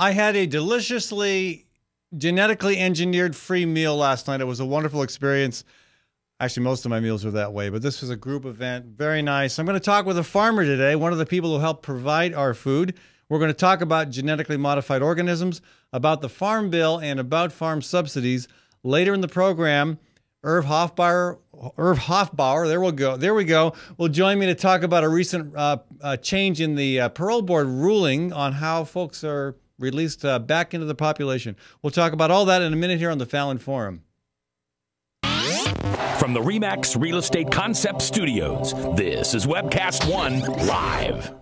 I had a deliciously genetically engineered free meal last night. It was a wonderful experience. Actually, most of my meals are that way, but this was a group event. Very nice. I'm going to talk with a farmer today, one of the people who help provide our food. We're going to talk about genetically modified organisms, about the Farm Bill, and about farm subsidies. Later in the program, Irv Hofbauer, there we go, will join me to talk about a recent change in the parole board ruling on how folks are released back into the population. We'll talk about all that in a minute here on the Fallon Forum. From the RE/MAX Real Estate Concept Studios, this is Webcast One Live.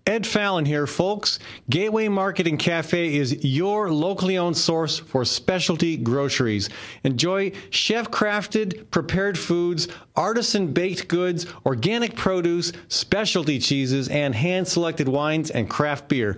Ed Fallon here, folks. Gateway Market and Cafe is your locally owned source for specialty groceries. Enjoy chef-crafted, prepared foods, artisan baked goods, organic produce, specialty cheeses, and hand-selected wines and craft beer.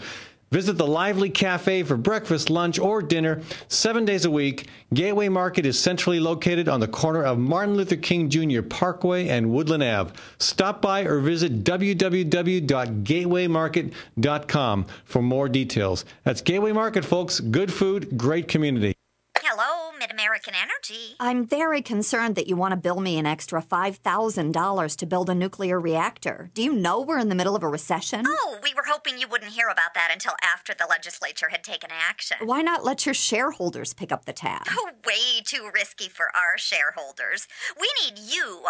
Visit the lively cafe for breakfast, lunch, or dinner 7 days a week. Gateway Market is centrally located on the corner of Martin Luther King Jr. Parkway and Woodland Ave. Stop by or visit www.gatewaymarket.com for more details. That's Gateway Market, folks. Good food, great community. Hello, Mid-American Energy. I'm very concerned that you want to bill me an extra $5,000 to build a nuclear reactor. Do you know we're in the middle of a recession? Oh, we were hoping you wouldn't hear about that until after the legislature had taken action. Why not let your shareholders pick up the tab? Oh, way too risky for our shareholders. We need you,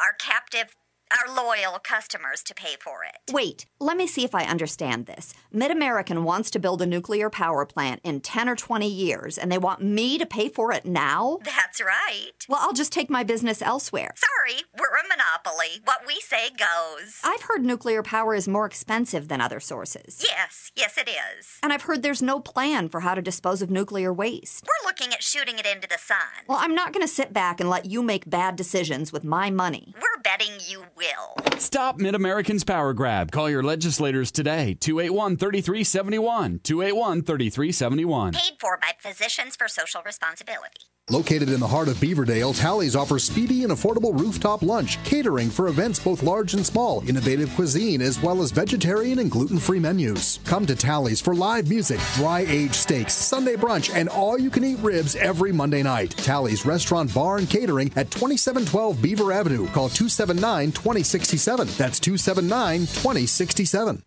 our loyal customers, to pay for it. Wait, let me see if I understand this. Mid-American wants to build a nuclear power plant in 10 or 20 years, and they want me to pay for it now? That's right. Well, I'll just take my business elsewhere. Sorry, we're a monopoly. What we say goes. I've heard nuclear power is more expensive than other sources. Yes it is. And I've heard there's no plan for how to dispose of nuclear waste. We're looking at shooting it into the sun. Well, I'm not going to sit back and let you make bad decisions with my money. We're betting you will. Stop Mid-American's power grab. Call your legislators today. 281-3371. 281-3371. Paid for by Physicians for Social Responsibility. Located in the heart of Beaverdale, Tally's offers speedy and affordable rooftop lunch, catering for events both large and small, innovative cuisine, as well as vegetarian and gluten-free menus. Come to Tally's for live music, dry-aged steaks, Sunday brunch, and all-you-can-eat ribs every Monday night. Tally's Restaurant, Bar, and Catering at 2712 Beaver Avenue. Call 279-2067. That's 279-2067.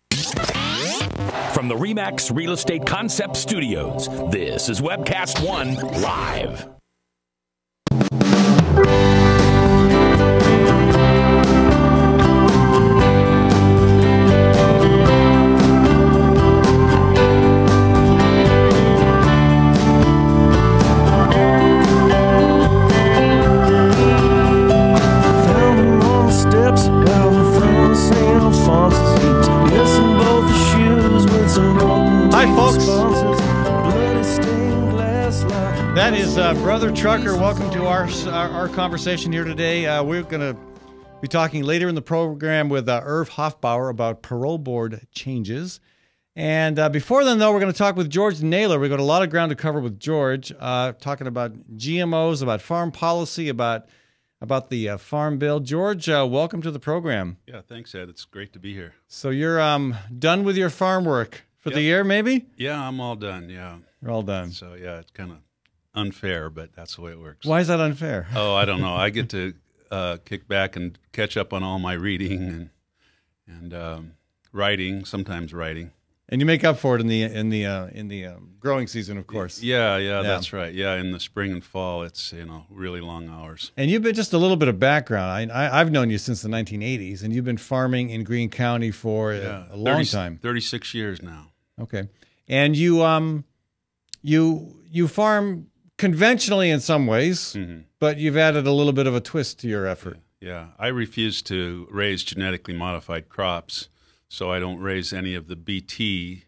From the RE/MAX Real Estate Concept Studios, this is Webcast One Live. Hi, folks. That is Brother Trucker. Welcome to our conversation here today. We're going to be talking later in the program with Irv Hofbauer about parole board changes. And before then, though, we're going to talk with George Naylor. We've got a lot of ground to cover with George, talking about GMOs, about farm policy, about the Farm Bill. George, welcome to the program. Yeah, thanks, Ed. It's great to be here. So you're done with your farm work for the year, maybe? Yeah, I'm all done, yeah. You're all done. So, yeah, it's kind of unfair, but that's the way it works. Why is that unfair? Oh, I don't know. I get to kick back and catch up on all my reading and writing, sometimes writing. And you make up for it in the growing season, of course. Yeah, that's right. Yeah, in the spring and fall, it's really long hours. And you've been just a little bit of background. I've known you since the 1980s, and you've been farming in Greene County for a long time. 36 years now. Okay, and you farm conventionally in some ways, but you've added a little bit of a twist to your effort. Yeah, I refuse to raise genetically modified crops. So I don't raise any of the BT,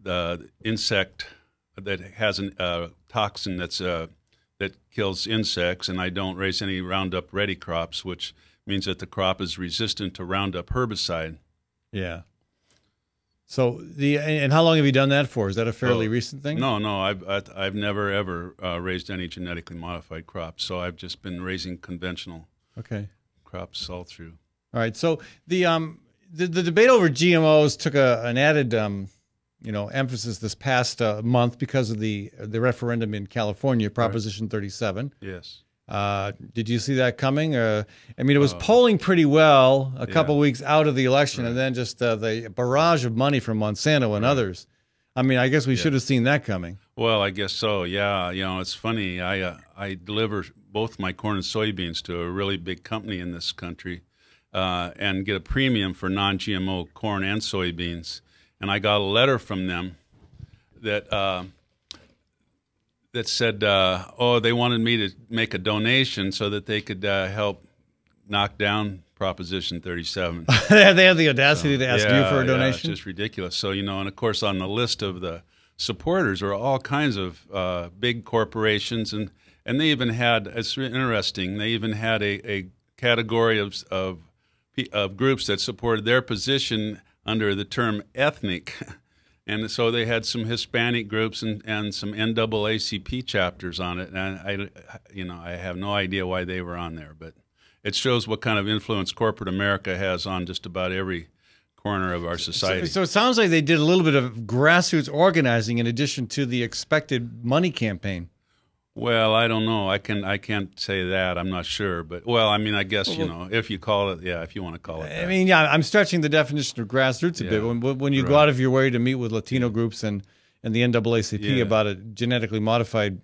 the insect that has a toxin that kills insects, and I don't raise any Roundup Ready crops, which means that the crop is resistant to Roundup herbicide. Yeah. So and how long have you done that for? Is that a fairly recent thing? No. I've never ever raised any genetically modified crops. So I've just been raising conventional crops all through. All right. So the debate over GMOs took an added emphasis this past month because of the referendum in California, Proposition 37. Yes. Did you see that coming? I mean, it was polling pretty well a couple weeks out of the election, and then just the barrage of money from Monsanto and others. I mean, I guess we should have seen that coming. Well, I guess so. Yeah, it's funny. I deliver both my corn and soybeans to a really big company in this country, and get a premium for non-GMO corn and soybeans. And I got a letter from them that said, they wanted me to make a donation so that they could help knock down Proposition 37. They had the audacity to ask you for a donation? Yeah, it's just ridiculous. So, and of course on the list of the supporters are all kinds of big corporations, and they even had, it's interesting, they even had a category of groups that supported their position under the term ethnic. And so they had some Hispanic groups and some NAACP chapters on it. And I have no idea why they were on there, but it shows what kind of influence corporate America has on just about every corner of our society. So it sounds like they did a little bit of grassroots organizing in addition to the expected money campaign. Well, I don't know. I can't say that. I'm not sure. But, I mean, I guess, if you call it, if you want to call it that. I mean, I'm stretching the definition of grassroots a bit. When you go out of your way to meet with Latino groups and the NAACP about a genetically modified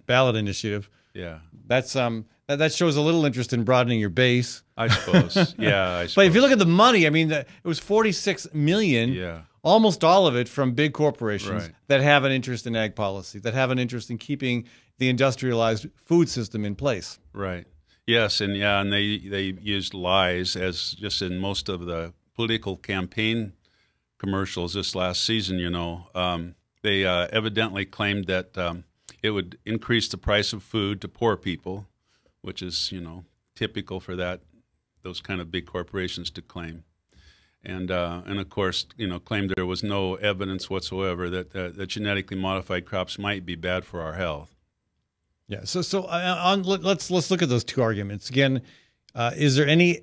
ballot initiative, that shows a little interest in broadening your base. I suppose. I suppose. But if you look at the money, I mean, it was $46 million, almost all of it from big corporations that have an interest in ag policy, that have an interest in keeping the industrialized food system in place. Right. Yes, and they used lies, as just in most of the political campaign commercials this last season. They evidently claimed that it would increase the price of food to poor people, which is typical for those kind of big corporations to claim, and of course claimed there was no evidence whatsoever that genetically modified crops might be bad for our health. Yeah. So let's look at those two arguments again. Is there any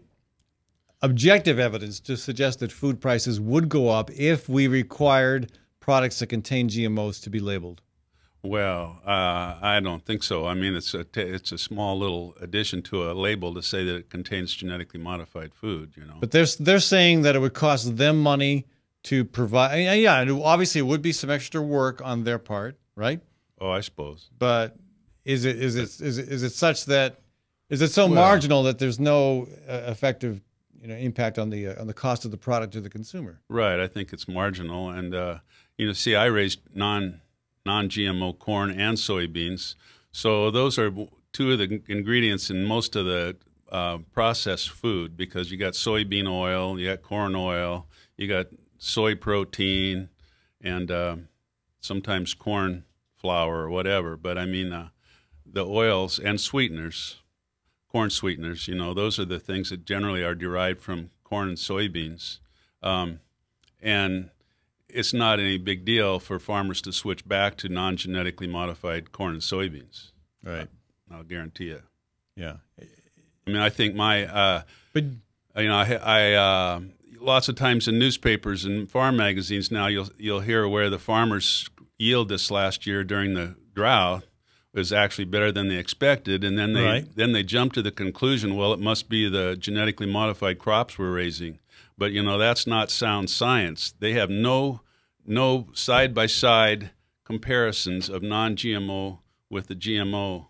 objective evidence to suggest that food prices would go up if we required products that contain GMOs to be labeled? Well, I don't think so. I mean, it's a small little addition to a label to say that it contains genetically modified food. But they're saying that it would cost them money to provide. Yeah, and obviously it would be some extra work on their part, right? Oh, I suppose. But is it such that is it so marginal that there's no effective impact on the cost of the product to the consumer? Right. I think it's marginal, and see, I raised non-GMO corn and soybeans, so those are two of the ingredients in most of the processed food, because you got soybean oil, you got corn oil, you got soy protein, and sometimes corn flour or whatever. But I mean, the oils and sweeteners, corn sweeteners, those are the things that generally are derived from corn and soybeans. And it's not any big deal for farmers to switch back to non-genetically modified corn and soybeans. Right. I'll guarantee you. Yeah. I mean, I think I lots of times in newspapers and farm magazines now, you'll hear where the farmers' yield this last year during the drought was actually better than they expected, and then they jump to the conclusion, well, it must be the genetically modified crops we're raising. But that's not sound science. They have no side-by-side comparisons of non-GMO with the GMO.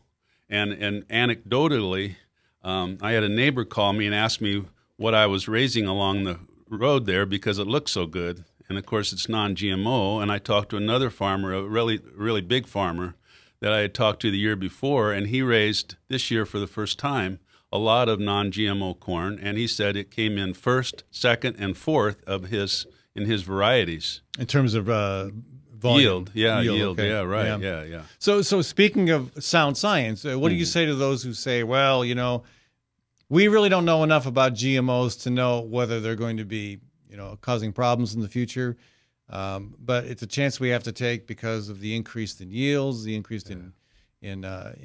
And anecdotally, I had a neighbor call me and ask me what I was raising along the road there because it looked so good. And of course, it's non-GMO. And I talked to another farmer, a really big farmer that I had talked to the year before, and he raised this year for the first time a lot of non-GMO corn, and he said it came in first, second, and fourth in his varieties. In terms of volume. Yield. Okay. Yeah, right. Yeah. So speaking of sound science, what do you say to those who say, well, we really don't know enough about GMOs to know whether they're going to be, causing problems in the future, but it's a chance we have to take because of the increase in yields, the increase in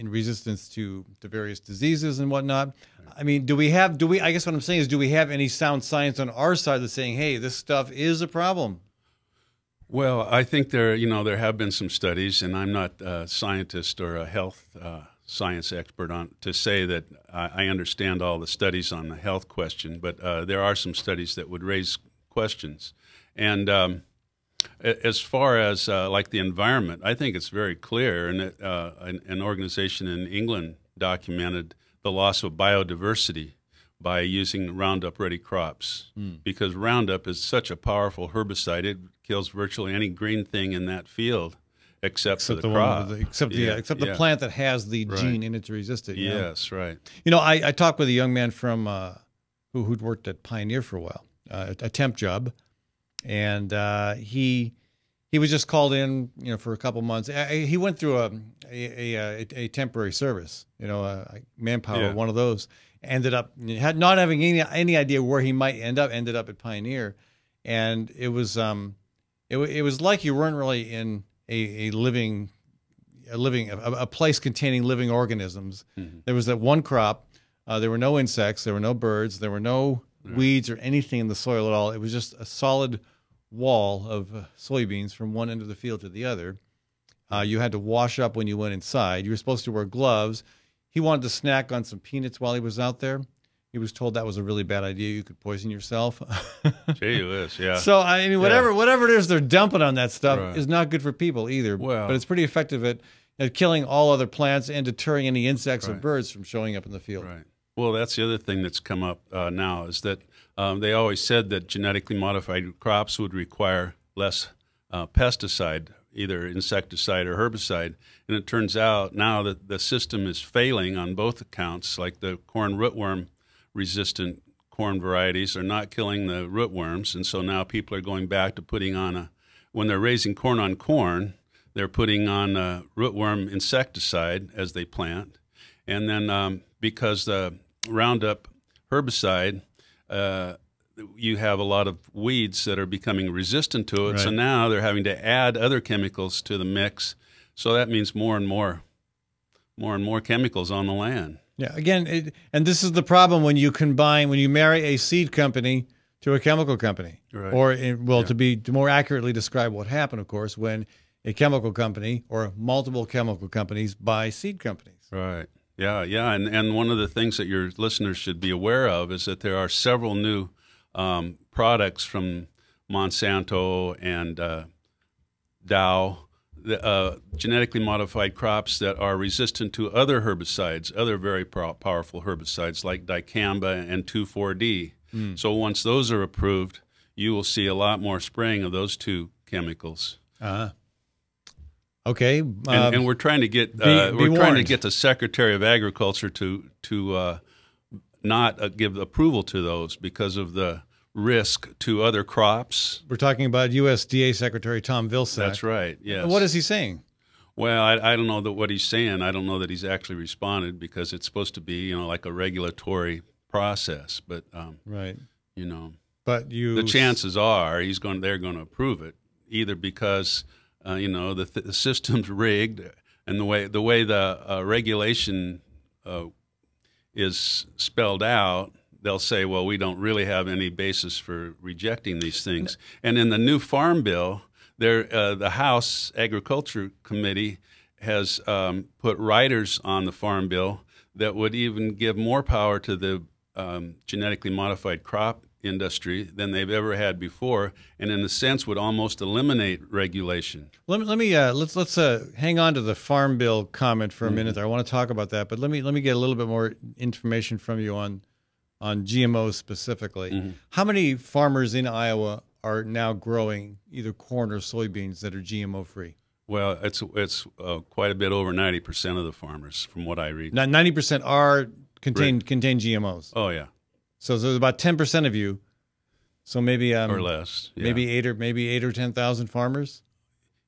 resistance to various diseases and whatnot. I mean, I guess what I'm saying is, do we have any sound science on our side that's saying, hey, this stuff is a problem? Well, I think there have been some studies, and I'm not a scientist or a health science expert on to say that I understand all the studies on the health question, but there are some studies that would raise questions. And as far as like the environment, I think it's very clear, and an organization in England documented the loss of biodiversity by using Roundup-ready crops, because Roundup is such a powerful herbicide. It kills virtually any green thing in that field except for the crop. Except the plant that has the gene in it to resist it. Yes, right. You know, I talked with a young man from who'd worked at Pioneer for a while, a temp job, and he was just called in, for a couple months. He went through a temporary service, manpower, one of those. Ended up not having any idea where he might end up. Ended up at Pioneer, and it was like you weren't really in a place containing living organisms. Mm-hmm. There was that one crop. There were no insects. There were no birds. There were no weeds or anything in the soil at all. It was just a solid wall of soybeans from one end of the field to the other. You had to wash up when you went inside. You were supposed to wear gloves. He wanted to snack on some peanuts while he was out there. He was told that was a really bad idea. You could poison yourself. Gee whiz, yeah. So, I mean, whatever it is they're dumping on that stuff is not good for people either. Well, but it's pretty effective at killing all other plants and deterring any insects or birds from showing up in the field. Right. Well, that's the other thing that's come up now is that they always said that genetically modified crops would require less pesticide, either insecticide or herbicide. And it turns out now that the system is failing on both accounts, like the corn rootworm resistant corn varieties are not killing the rootworms. And so now people are going back to putting on when they're raising corn on corn, they're putting on a rootworm insecticide as they plant. And then because the Roundup herbicide, you have a lot of weeds that are becoming resistant to it. Right. So now they're having to add other chemicals to the mix. So that means more and more chemicals on the land. Yeah. Again, and this is the problem when you marry a seed company to a chemical company, right. Or to more accurately describe what happened, of course, when a chemical company or multiple chemical companies buy seed companies. Right. Yeah. And one of the things that your listeners should be aware of is that there are several new products from Monsanto and Dow, genetically modified crops that are resistant to other herbicides, other very powerful herbicides like dicamba and 2,4-D. So once those are approved, you will see a lot more spraying of those two chemicals. Okay, and we're trying to get trying to get the Secretary of Agriculture to not give approval to those because of the risk to other crops. We're talking about USDA Secretary Tom Vilsack. That's right. Yes. What is he saying? Well, I don't know what he's saying. I don't know that he's actually responded because it's supposed to be like a regulatory process. But right. But the chances are they're going to approve it either because the system's rigged and the way the regulation is spelled out. They'll say, well, we don't really have any basis for rejecting these things. And in the new Farm Bill, the House Agriculture Committee has put riders on the Farm Bill that would even give more power to the genetically modified crop industry than they've ever had before, and in a sense would almost eliminate regulation. Let's hang on to the Farm Bill comment for a minute. I want to talk about that, but let me get a little bit more information from you on GMOs specifically. How many farmers in Iowa are now growing either corn or soybeans that are GMO free? Well, it's quite a bit over 90% of the farmers, from what I read. Now, 90% contain GMOs. Oh yeah. So there's about 10% of you. So maybe or less. Yeah. Maybe 8 or 10,000 farmers.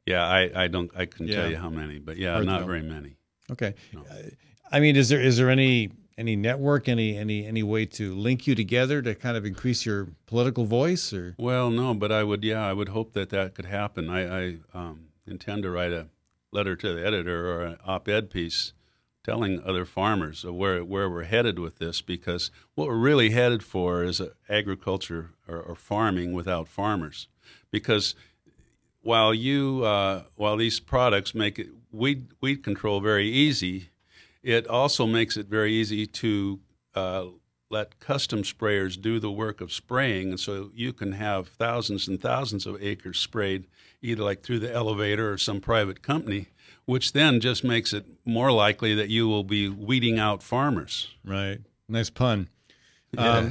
Yeah, I couldn't tell you how many, but not very many. Okay. No. I mean, is there any network, any way to link you together to kind of increase your political voice? Or well, no, but I would hope that could happen. I intend to write a letter to the editor or an op-ed piece telling other farmers of where we're headed with this, because what we're really headed for is agriculture or farming without farmers. Because while these products make it weed control very easy, it also makes it very easy to let custom sprayers do the work of spraying, and so you can have thousands and thousands of acres sprayed, either like through the elevator or some private company, which then just makes it more likely that you will be weeding out farmers. Right. Nice pun. Yeah.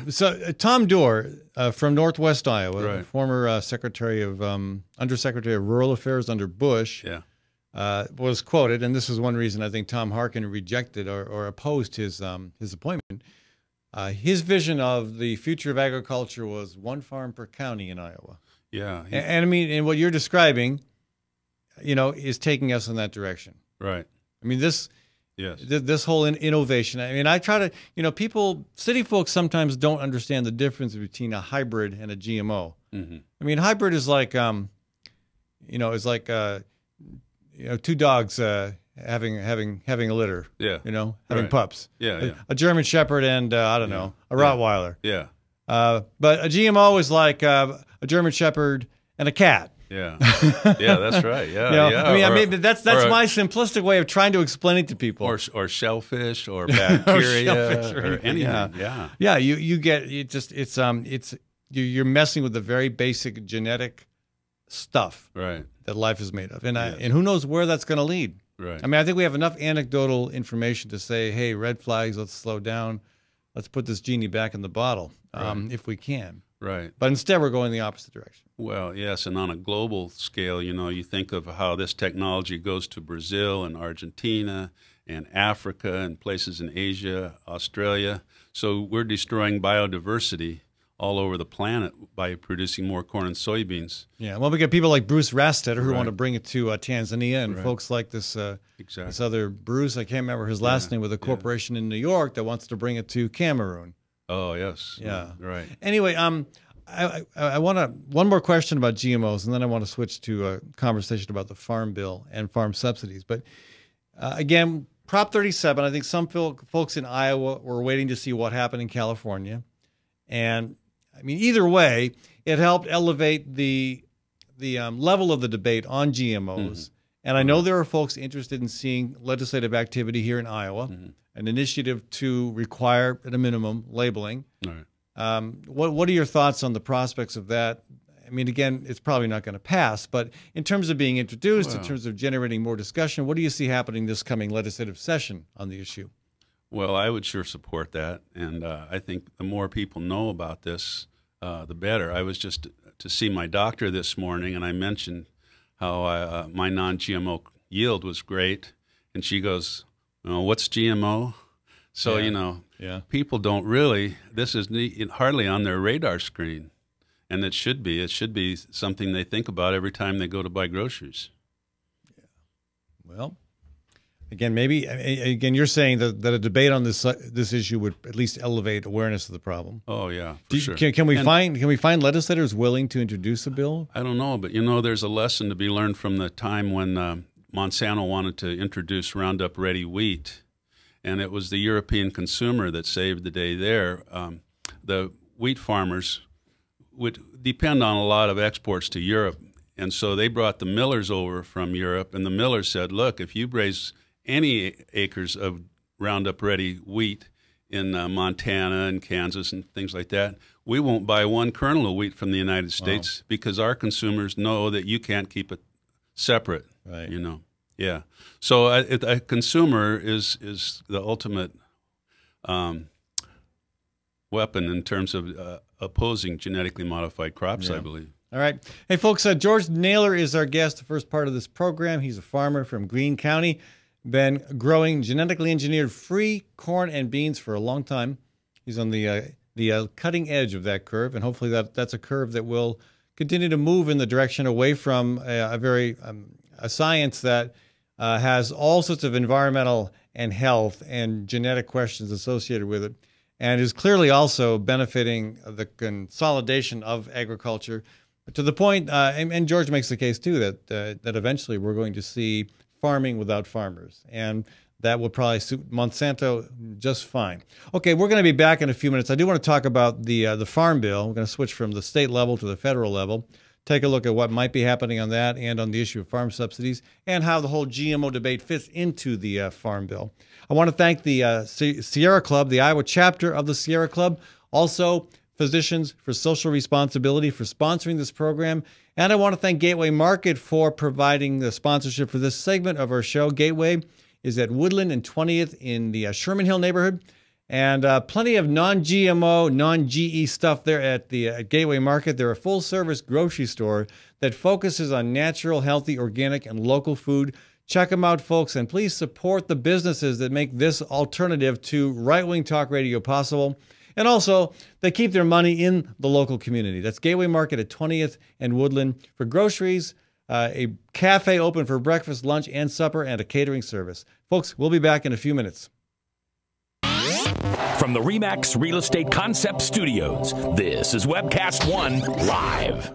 Tom Dorr from Northwest Iowa, Right. former Secretary of Undersecretary of Rural Affairs under Bush, was quoted, and this is one reason I think Tom Harkin rejected or opposed his appointment. His vision of the future of agriculture was one farm per county in Iowa. Yeah. And I mean, and what you're describing, is taking us in that direction. Right. I mean, this whole innovation. I mean, I try to, city folks sometimes don't understand the difference between a hybrid and a GMO. Mm-hmm. I mean, hybrid is like, two dogs having a litter. Yeah. Having Right. pups. Yeah. A German Shepherd and a Rottweiler. Yeah. But a GMO is like a German Shepherd and a cat. Yeah. Yeah, that's right. Yeah. I mean, that's my simplistic way of trying to explain it to people. Or shellfish or bacteria or anything. Yeah. Yeah, you get you're messing with the very basic genetic stuff Right. that life is made of. And who knows where that's going to lead. Right. I mean, I think we have enough anecdotal information to say, hey, red flags, let's slow down. Let's put this genie back in the bottle if we can. Right. But instead, we're going the opposite direction. Well, yes, and on a global scale, you think of how this technology goes to Brazil and Argentina and Africa and places in Asia, Australia. So we're destroying biodiversity all over the planet by producing more corn and soybeans. Yeah, well, we got people like Bruce Rastetter who want to bring it to Tanzania, and folks like this this other Bruce, I can't remember his last name, with a corporation in New York that wants to bring it to Cameroon. Oh, yes. Yeah. Right. Anyway, I want one more question about GMOs, and then I want to switch to a conversation about the Farm Bill and farm subsidies. But again, Prop 37, I think some folks in Iowa were waiting to see what happened in California. And, I mean, either way, it helped elevate the level of the debate on GMOs. Mm-hmm. And I know there are folks interested in seeing legislative activity here in Iowa, an initiative to require, at a minimum, labeling. All right. What are your thoughts on the prospects of that? I mean, again, it's probably not going to pass, but in terms of being introduced, in terms of generating more discussion, what do you see happening this coming legislative session on the issue? Well, I would sure support that, and I think the more people know about this, the better. I was just to see my doctor this morning, and I mentioned how my non-GMO yield was great, and she goes, what's GMO? So, people don't really, this is hardly on their radar screen, and it should be. It should be something they think about every time they go to buy groceries. Yeah. Well, again, you're saying that a debate on this issue would at least elevate awareness of the problem. Oh, yeah, for sure. Can we find legislators willing to introduce a bill? I don't know, but, there's a lesson to be learned from the time when Monsanto wanted to introduce Roundup Ready wheat. And it was the European consumer that saved the day there. The wheat farmers would depend on a lot of exports to Europe. And so they brought the millers over from Europe, and the millers said, look, if you raise any acres of Roundup Ready wheat in Montana and Kansas and things like that, we won't buy one kernel of wheat from the United States because our consumers know that you can't keep it separate, right. Yeah. So a consumer is the ultimate weapon in terms of opposing genetically modified crops, I believe. All right. Hey, folks, George Naylor is our guest, the first part of this program. He's a farmer from Greene County, been growing genetically engineered free corn and beans for a long time. He's on the cutting edge of that curve, and hopefully that's a curve that will continue to move in the direction away from a science that has all sorts of environmental and health and genetic questions associated with it, and is clearly also benefiting the consolidation of agriculture to the point, and George makes the case too, that eventually we're going to see farming without farmers, and that will probably suit Monsanto just fine. Okay, we're going to be back in a few minutes. I do want to talk about the Farm Bill. We're going to switch from the state level to the federal level. take a look at what might be happening on that and on the issue of farm subsidies and how the whole GMO debate fits into the Farm Bill. I want to thank the Sierra Club, the Iowa chapter of the Sierra Club, also Physicians for Social Responsibility for sponsoring this program. And I want to thank Gateway Market for providing the sponsorship for this segment of our show. Gateway is at Woodland and 20th in the Sherman Hill neighborhood. And plenty of non-GMO, non-GE stuff there at the Gateway Market. They're a full-service grocery store that focuses on natural, healthy, organic, and local food. Check them out, folks, and please support the businesses that make this alternative to right-wing talk radio possible. And also, they keep their money in the local community. That's Gateway Market at 20th and Woodland for groceries, a cafe open for breakfast, lunch, and supper, and a catering service. Folks, we'll be back in a few minutes. From the RE/MAX Real Estate Concept Studios, this is Webcast One Live.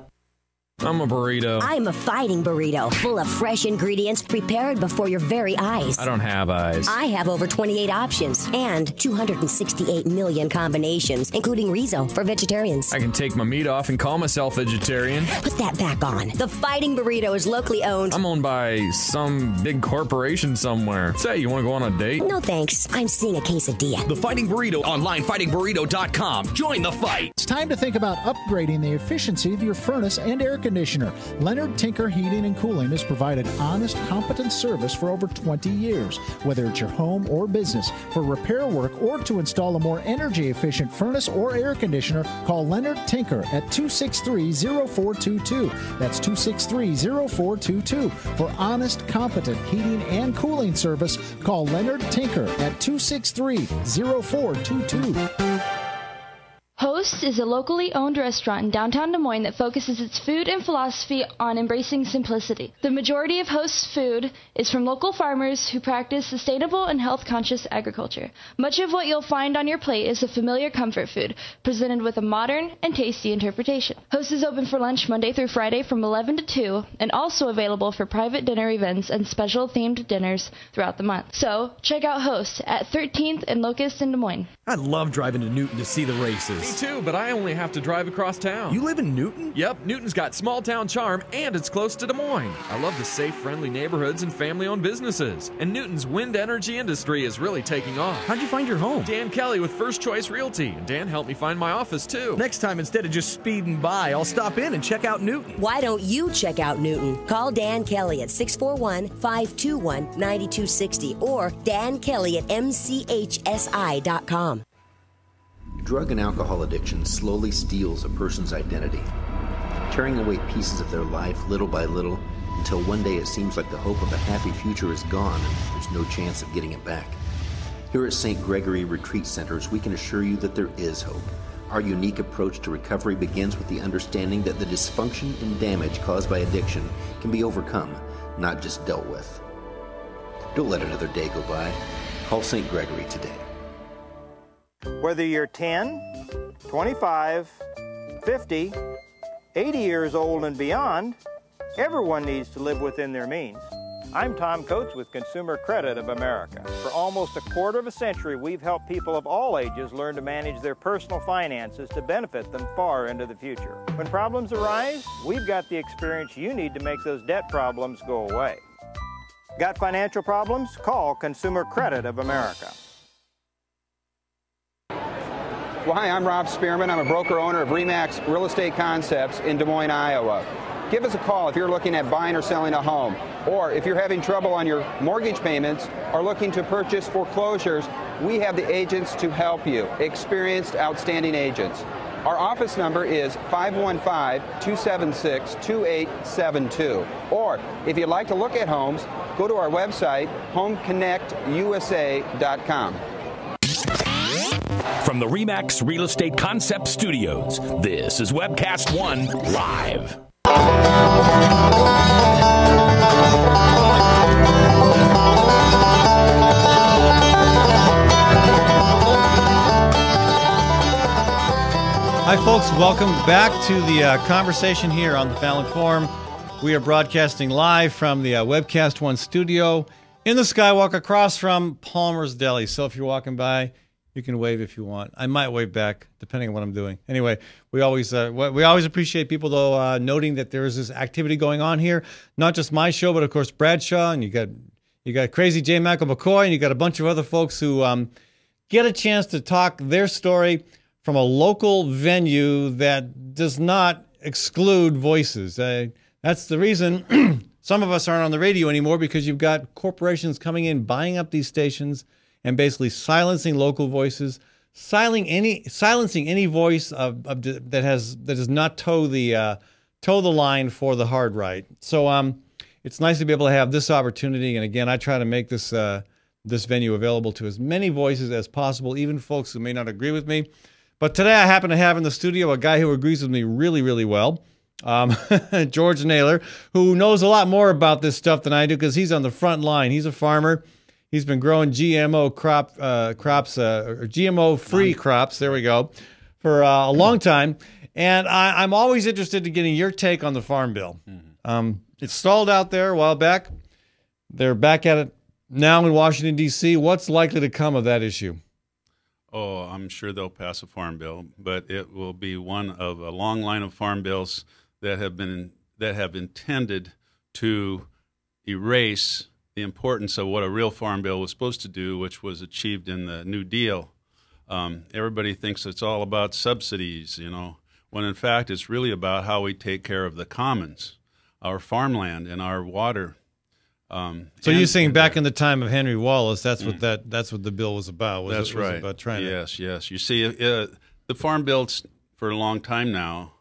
I'm a burrito. I'm a fighting burrito, full of fresh ingredients prepared before your very eyes. I don't have eyes. I have over 28 options and 268 million combinations, including Rizzo for vegetarians. I can take my meat off and call myself vegetarian. Put that back on. The fighting burrito is locally owned. I'm owned by some big corporation somewhere. Say, you want to go on a date? No thanks. I'm seeing a quesadilla. The Fighting Burrito online, fightingburrito.com. Join the fight. It's time to think about upgrading the efficiency of your furnace and air conditioner. Leonard Tinker Heating and Cooling has provided honest, competent service for over 20 years. Whether it's your home or business, for repair work or to install a more energy-efficient furnace or air conditioner, call Leonard Tinker at 263-0422. That's 263-0422. For honest, competent heating and cooling service, call Leonard Tinker at 263-0422. Host is a locally owned restaurant in downtown Des Moines that focuses its food and philosophy on embracing simplicity. The majority of Host's food is from local farmers who practice sustainable and health-conscious agriculture. Much of what you'll find on your plate is a familiar comfort food, presented with a modern and tasty interpretation. Host is open for lunch Monday through Friday from 11 to 2, and also available for private dinner events and special themed dinners throughout the month. So, check out Host at 13th and Locust in Des Moines. I love driving to Newton to see the races. Me too, but I only have to drive across town. You live in Newton? Yep, Newton's got small town charm and it's close to Des Moines. I love the safe, friendly neighborhoods and family-owned businesses. And Newton's wind energy industry is really taking off. How'd you find your home? Dan Kelly with First Choice Realty. And Dan helped me find my office too. Next time, instead of just speeding by, I'll stop in and check out Newton. Why don't you check out Newton? Call Dan Kelly at 641-521-9260 or Dan Kelly at mchsi.com. Drug and alcohol addiction slowly steals a person's identity, tearing away pieces of their life little by little until one day it seems like the hope of a happy future is gone and there's no chance of getting it back. Here at St. Gregory Retreat Centers, we can assure you that there is hope. Our unique approach to recovery begins with the understanding that the dysfunction and damage caused by addiction can be overcome, not just dealt with. Don't let another day go by. Call St. Gregory today. Whether you're 10, 25, 50, 80 years old and beyond, everyone needs to live within their means. I'm Tom Coates with Consumer Credit of America. For almost a quarter of a century, we've helped people of all ages learn to manage their personal finances to benefit them far into the future. When problems arise, we've got the experience you need to make those debt problems go away. Got financial problems? Call Consumer Credit of America. Well, hi, I'm Rob Spearman. I'm a broker-owner of RE/MAX Real Estate Concepts in Des Moines, Iowa. Give us a call if you're looking at buying or selling a home, or if you're having trouble on your mortgage payments or looking to purchase foreclosures. We have the agents to help you, experienced, outstanding agents. Our office number is 515-276-2872. Or if you'd like to look at homes, go to our website, homeconnectusa.com. From the RE/MAX Real Estate Concept Studios, this is Webcast One Live. Hi, folks. Welcome back to the conversation here on the Fallon Forum. We are broadcasting live from the Webcast One studio in the Skywalk across from Palmer's Deli. So if you're walking by, You can wave if you want. I might wave back, depending on what I'm doing. Anyway, we always appreciate people, though, noting that there is this activity going on here. Not just my show, but, of course, Bradshaw, and you got Crazy J. Michael McCoy, and you got a bunch of other folks who get a chance to talk their story from a local venue that does not exclude voices. That's the reason some of us aren't on the radio anymore, because you've got corporations coming in, buying up these stations, and basically silencing local voices, silencing any voice that does not toe the line for the hard right. So it's nice to be able to have this opportunity. And again, I try to make this venue available to as many voices as possible, even folks who may not agree with me. But today I happen to have in the studio a guy who agrees with me really, really well. George Naylor, who knows a lot more about this stuff than I do, because he's on the front line. He's a farmer. He's been growing GMO crops, or GMO-free crops, there we go, for a long time. And I'm always interested in getting your take on the Farm Bill. It stalled out there a while back. They're back at it now in Washington, D.C. What's likely to come of that issue? Oh, I'm sure they'll pass a Farm Bill, but it will be one of a long line of farm bills that have intended to erase the importance of what a real farm bill was supposed to do, which was achieved in the New Deal. Everybody thinks it's all about subsidies, when in fact it's really about how we take care of the commons, our farmland and our water. So you're saying back in the time of Henry Wallace, that's what the bill was about. That's right. About trying yes. You see, the farm bills for a long time now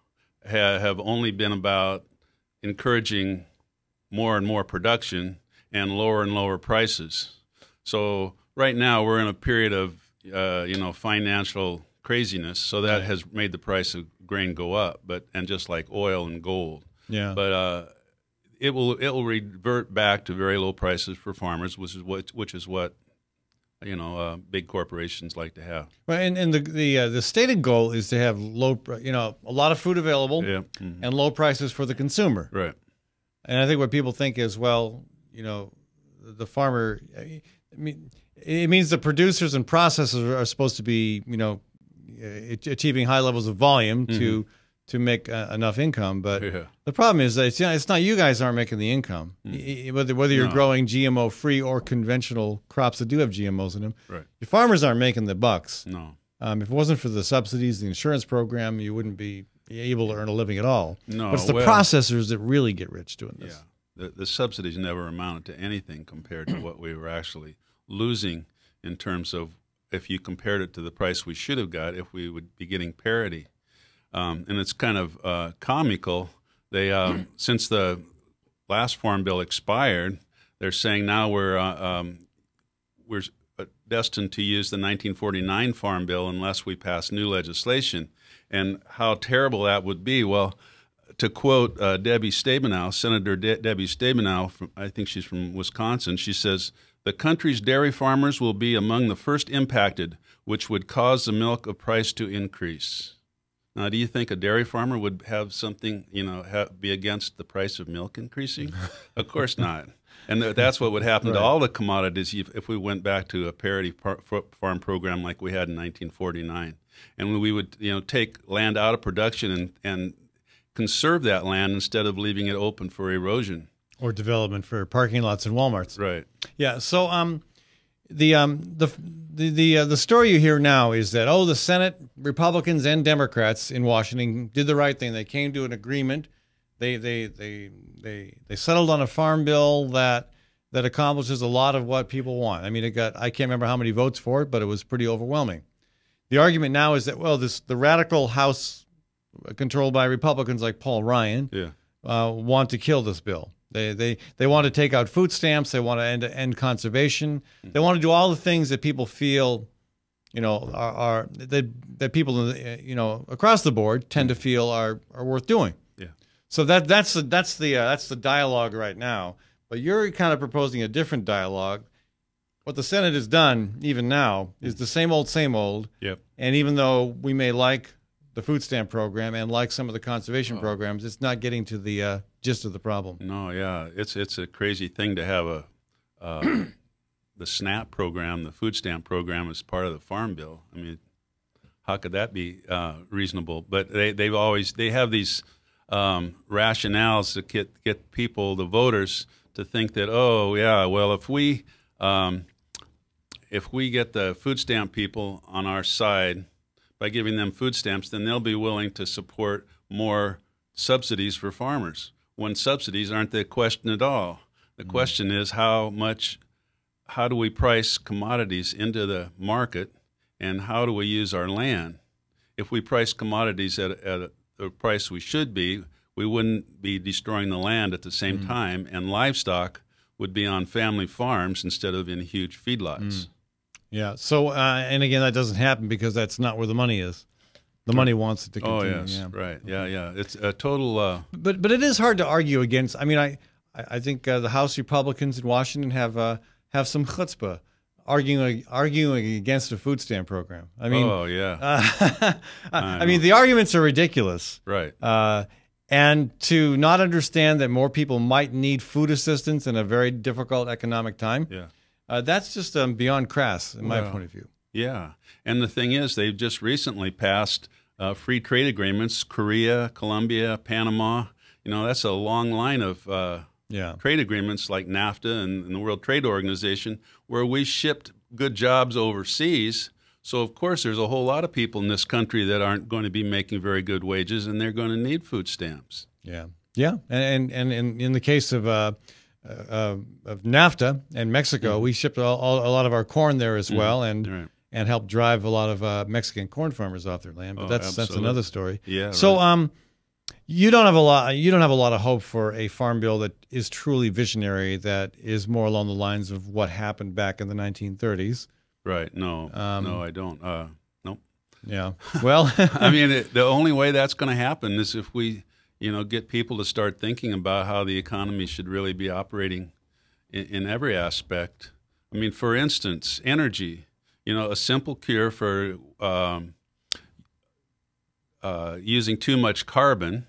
have only been about encouraging more and more production and lower prices. So right now we're in a period of financial craziness. So that has made the price of grain go up, and just like oil and gold. Yeah. But it will revert back to very low prices for farmers, which is what big corporations like to have. Right, and the stated goal is to have a lot of food available, and low prices for the consumer. Right. And I think what people think is, well, the farmer, it means the producers and processors are supposed to be, achieving high levels of volume to make enough income. But the problem is that it's not you guys aren't making the income. Whether you're growing GMO-free or conventional crops that do have GMOs in them, right. Your farmers aren't making the bucks. No. If it wasn't for the subsidies, the insurance program, you wouldn't be able to earn a living at all. No, but it's the processors that really get rich doing this. Yeah. The subsidies never amounted to anything compared to what we were actually losing in terms of, if you compared it to the price we should have got, if we would be getting parity. And it's kind of comical. They since the last Farm Bill expired, they're saying now we're destined to use the 1949 Farm Bill unless we pass new legislation. And how terrible that would be. Well, to quote Debbie Stabenow, Senator Debbie Stabenow, I think she's from Wisconsin, she says, "The country's dairy farmers will be among the first impacted, which would cause the milk price to increase." Now, do you think a dairy farmer would have something, be against the price of milk increasing? Of course not. And that's what would happen to all the commodities if we went back to a parity farm program like we had in 1949. And we would, take land out of production and conserve that land instead of leaving it open for erosion or development for parking lots and Walmarts. Right. Yeah. So the story you hear now is that the Senate Republicans and Democrats in Washington did the right thing. They came to an agreement. They settled on a farm bill that accomplishes a lot of what people want. I mean, I can't remember how many votes for it, but it was pretty overwhelming. The argument now is that the radical House controlled by Republicans like Paul Ryan want to kill this bill. They want to take out food stamps. They want to end conservation. They want to do all the things that people feel, that people across the board tend to feel are worth doing. Yeah. So that's the dialogue right now. But you're kind of proposing a different dialogue. What the Senate has done, even now, is the same old, same old. Yep. And even though we may like the food stamp program and like some of the conservation programs, it's not getting to the gist of the problem. No, yeah, it's a crazy thing to have a the SNAP program, the food stamp program, as part of the Farm Bill. I mean, how could that be reasonable? But they have these rationales to get people, the voters, to think that, oh yeah, well if we get the food stamp people on our side by giving them food stamps, then they'll be willing to support more subsidies for farmers. When subsidies aren't the question at all. The question is how do we price commodities into the market, and how do we use our land? If we price commodities at the price we should be, we wouldn't be destroying the land at the same time, and livestock would be on family farms instead of in huge feedlots. Yeah. So, and again, that doesn't happen because that's not where the money is. The money wants it to continue. Oh, yes. Yeah. Right. Yeah. It's a total... But it is hard to argue against. I mean, I think the House Republicans in Washington have some chutzpah arguing against a food stamp program. I mean... Oh, yeah. I mean, the arguments are ridiculous. Right. And to not understand that more people might need food assistance in a very difficult economic time, that's just beyond crass, in my point of view. Yeah. And the thing is, they've just recently passed free trade agreements, Korea, Colombia, Panama. You know, that's a long line of trade agreements like NAFTA and the World Trade Organization, where we shipped good jobs overseas. So, of course, there's a whole lot of people in this country that aren't going to be making very good wages, and they're going to need food stamps. Yeah. Yeah. And in the case of NAFTA and Mexico, we shipped a lot of our corn there as well, and helped drive a lot of Mexican corn farmers off their land. But that's another story. Yeah. So you don't have a lot of hope for a farm bill that is truly visionary, that is more along the lines of what happened back in the 1930s. Right. No, I don't. Nope. Yeah. Well, I mean, the only way that's going to happen is if we, get people to start thinking about how the economy should really be operating in every aspect. I mean, for instance, energy. A simple cure for using too much carbon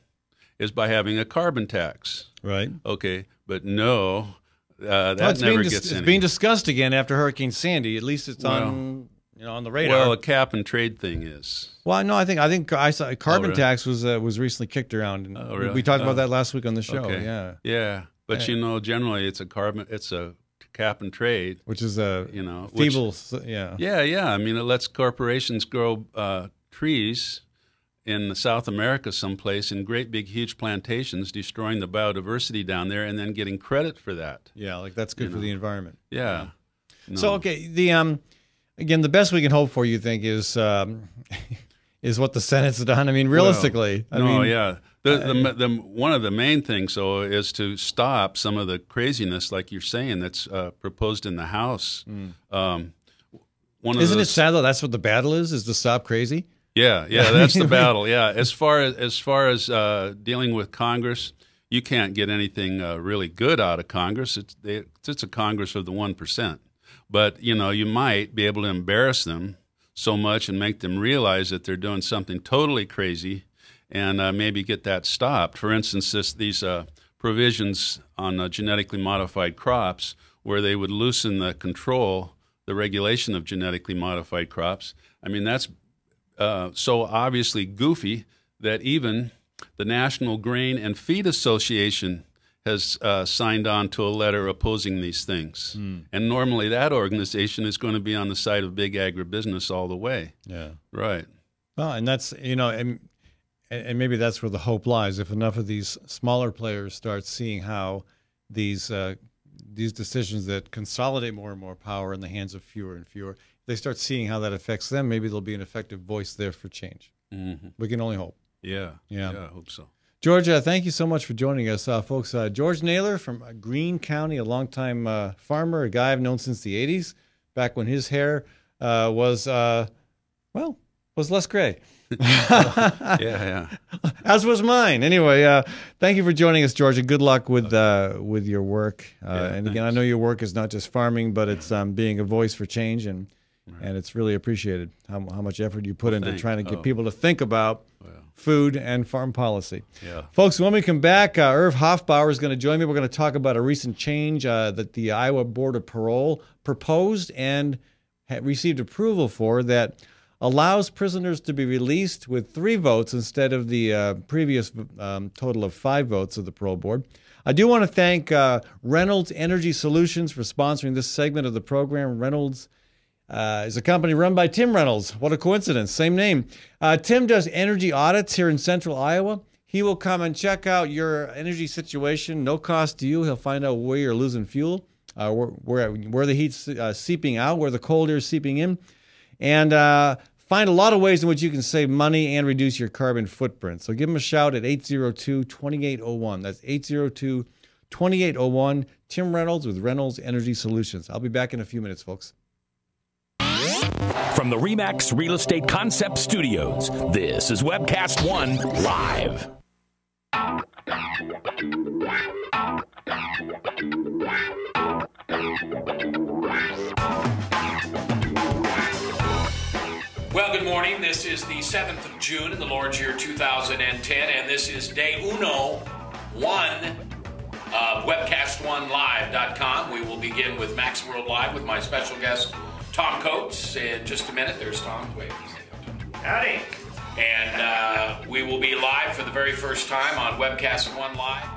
is by having a carbon tax. Right. Okay, but no. That never gets It's being discussed again after Hurricane Sandy. At least it's on the radar. Well, a cap and trade thing is. Well, no, I think I saw a carbon tax was recently kicked around. And really? We talked about that last week on the show. Okay. Yeah. Yeah, but generally it's a cap and trade, which is a feeble. Yeah. I mean, it lets corporations grow trees in South America someplace in great big huge plantations, destroying the biodiversity down there, and then getting credit for that. Yeah, like that's good for the environment. Yeah. No. So okay, again, the best we can hope for, you think, is what the Senate's done. I mean, realistically. One of the main things, though, is to stop some of the craziness, like you're saying, that's proposed in the House. Isn't it sad though? That's what the battle is to stop crazy. Yeah, that's the battle. Yeah, as far as dealing with Congress, you can't get anything really good out of Congress. It's a Congress of the 1%. But you might be able to embarrass them so much and make them realize that they're doing something totally crazy, and maybe get that stopped. For instance, these provisions on genetically modified crops, where they would loosen the regulation of genetically modified crops. I mean, that's so obviously goofy that even the National Grain and Feed Association has signed on to a letter opposing these things. And normally that organization is going to be on the side of big agribusiness all the way. Yeah. Right. Well, and that's, and maybe that's where the hope lies. If enough of these smaller players start seeing how these decisions that consolidate more and more power in the hands of fewer and fewer, they start seeing how that affects them, maybe there'll be an effective voice there for change. We can only hope. Yeah, I hope so. George, thank you so much for joining us, folks. George Naylor from Greene County, a longtime farmer, a guy I've known since the 80s, back when his hair was less gray. Yeah. As was mine. Anyway, thank you for joining us, George, and good luck with your work. And again, I know your work is not just farming, but it's being a voice for change, and it's really appreciated how much effort you put into trying to get people to think about food, and farm policy. Yeah. Folks, when we come back, Irv Hoffbauer is going to join me. We're going to talk about a recent change that the Iowa Board of Parole proposed and received approval for that allows prisoners to be released with 3 votes instead of the previous total of 5 votes of the parole board. I do want to thank Reynolds Energy Solutions for sponsoring this segment of the program. Reynolds is a company run by Tim Reynolds. What a coincidence. Same name. Tim does energy audits here in central Iowa. He will come and check out your energy situation, no cost to you. He'll find out where you're losing fuel, where the heat's seeping out, where the cold air is seeping in, and find a lot of ways in which you can save money and reduce your carbon footprint. So give him a shout at 802-2801. That's 802-2801. Tim Reynolds with Reynolds Energy Solutions. I'll be back in a few minutes, folks. From the RE/MAX Real Estate Concept Studios, this is Webcast One Live. Well, good morning. This is the 7th of June in the Lord's year 2010, and this is day 1 of WebcastOneLive.com. We will begin with Max World Live with my special guest, Tom Coates. In just a minute, there's Tom. Wait. Howdy. And we will be live for the very first time on Webcast One Live.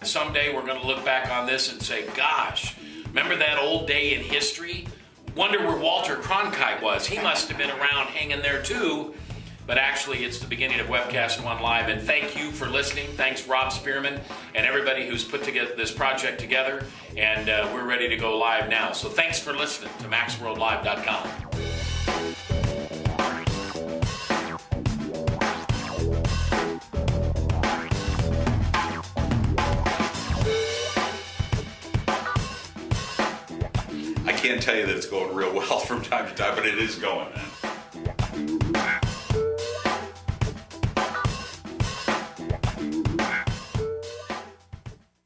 Someday we're going to look back on this and say, gosh, remember that old day in history? Wonder where Walter Cronkite was. He must have been around hanging there too. But actually, it's the beginning of Webcast One Live. And thank you for listening. Thanks, Rob Spearman, and everybody who's put together this project together. And we're ready to go live now. So thanks for listening to MaxWorldLive.com. I can't tell you that it's going real well from time to time, but it is going, man.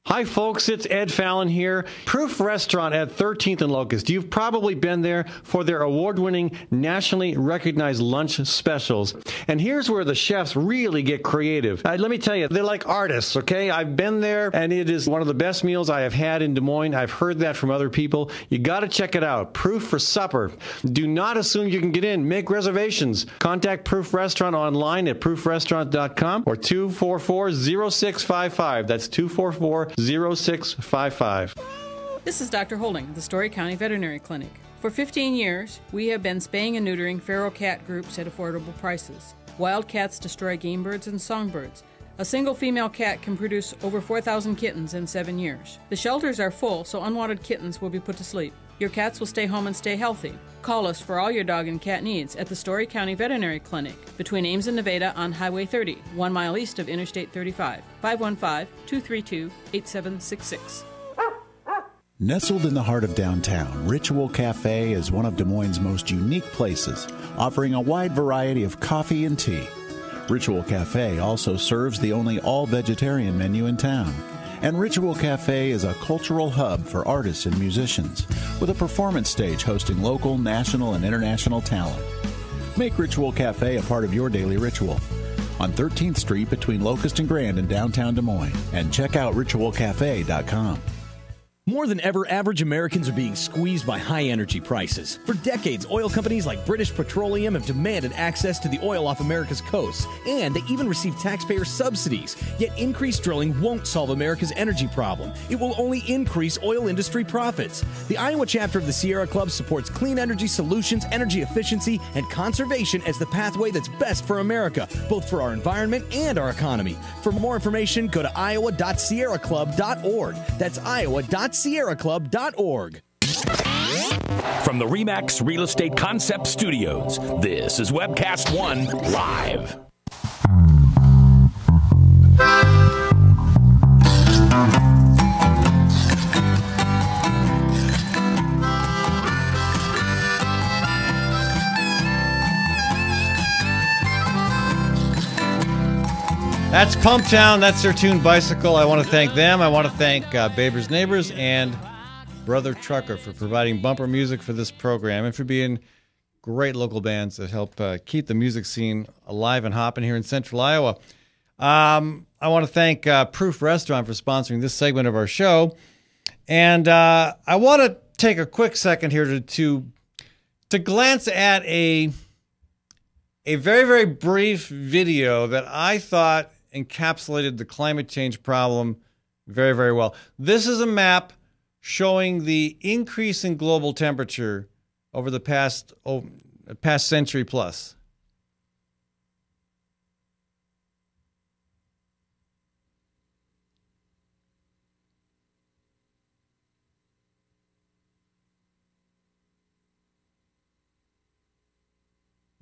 Hi folks, it's Ed Fallon here. Proof Restaurant at 13th and Locust. You've probably been there for their award-winning, nationally recognized lunch specials. And here's where the chefs really get creative. Let me tell you, they're like artists, okay? I've been there, and it is one of the best meals I have had in Des Moines. I've heard that from other people. You got to check it out. Proof for supper. Do not assume you can get in. Make reservations. Contact Proof Restaurant online at proofrestaurant.com or 244-0655. That's 244-0655. This is Dr. Holding, the Story County Veterinary Clinic. For 15 years, we have been spaying and neutering feral cat groups at affordable prices. Wild cats destroy game birds and songbirds. A single female cat can produce over 4,000 kittens in 7 years. The shelters are full, so unwanted kittens will be put to sleep. Your cats will stay home and stay healthy. Call us for all your dog and cat needs at the Story County Veterinary Clinic between Ames and Nevada on Highway 30, 1 mile east of Interstate 35, 515-232-8766. Nestled in the heart of downtown, Ritual Cafe is one of Des Moines' most unique places, offering a wide variety of coffee and tea. Ritual Cafe also serves the only all-vegetarian menu in town. And Ritual Cafe is a cultural hub for artists and musicians, with a performance stage hosting local, national, and international talent. Make Ritual Cafe a part of your daily ritual. On 13th Street between Locust and Grand in downtown Des Moines. And check out ritualcafe.com. More than ever, average Americans are being squeezed by high energy prices. For decades, oil companies like British Petroleum have demanded access to the oil off America's coasts, and they even receive taxpayer subsidies. Yet increased drilling won't solve America's energy problem. It will only increase oil industry profits. The Iowa chapter of the Sierra Club supports clean energy solutions, energy efficiency, and conservation as the pathway that's best for America, both for our environment and our economy. For more information, go to iowa.sierraclub.org. That's iowa.sierraclub.org. From the RE/MAX Real Estate Concept Studios, this is Webcast One Live. That's Pumptown. That's their tune, Bicycle. I want to thank them. I want to thank Baber's Neighbors and Brother Trucker for providing bumper music for this program and for being great local bands that help keep the music scene alive and hopping here in Central Iowa. I want to thank Proof Restaurant for sponsoring this segment of our show. And I want to take a quick second here to glance at a very, very brief video that I thought encapsulated the climate change problem very, very well. This is a map showing the increase in global temperature over the past century plus.